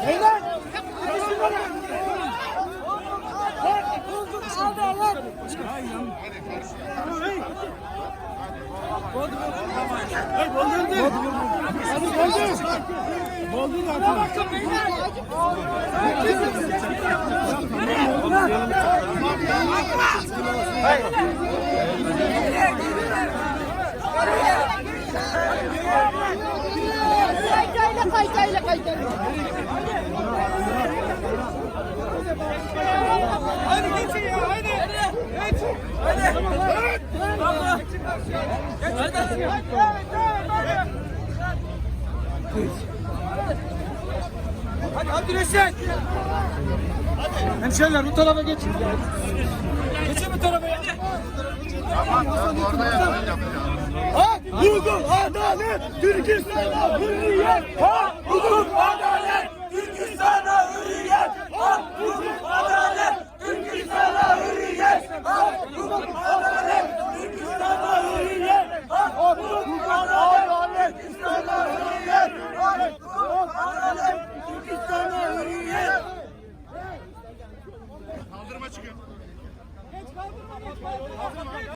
Beyler! Kaytayla. Hadi geçin ya, hadi. Geç. Hadi Abdülreşit. Hemşehriler bu tarafa geçin. Geçin bu tarafa ya. Tamam, orada yapacağım. Hukuk, adalet, Türkistan'a hürriyet. Hukuk, adalet, Türkistan'a hürriyet. Hukuk,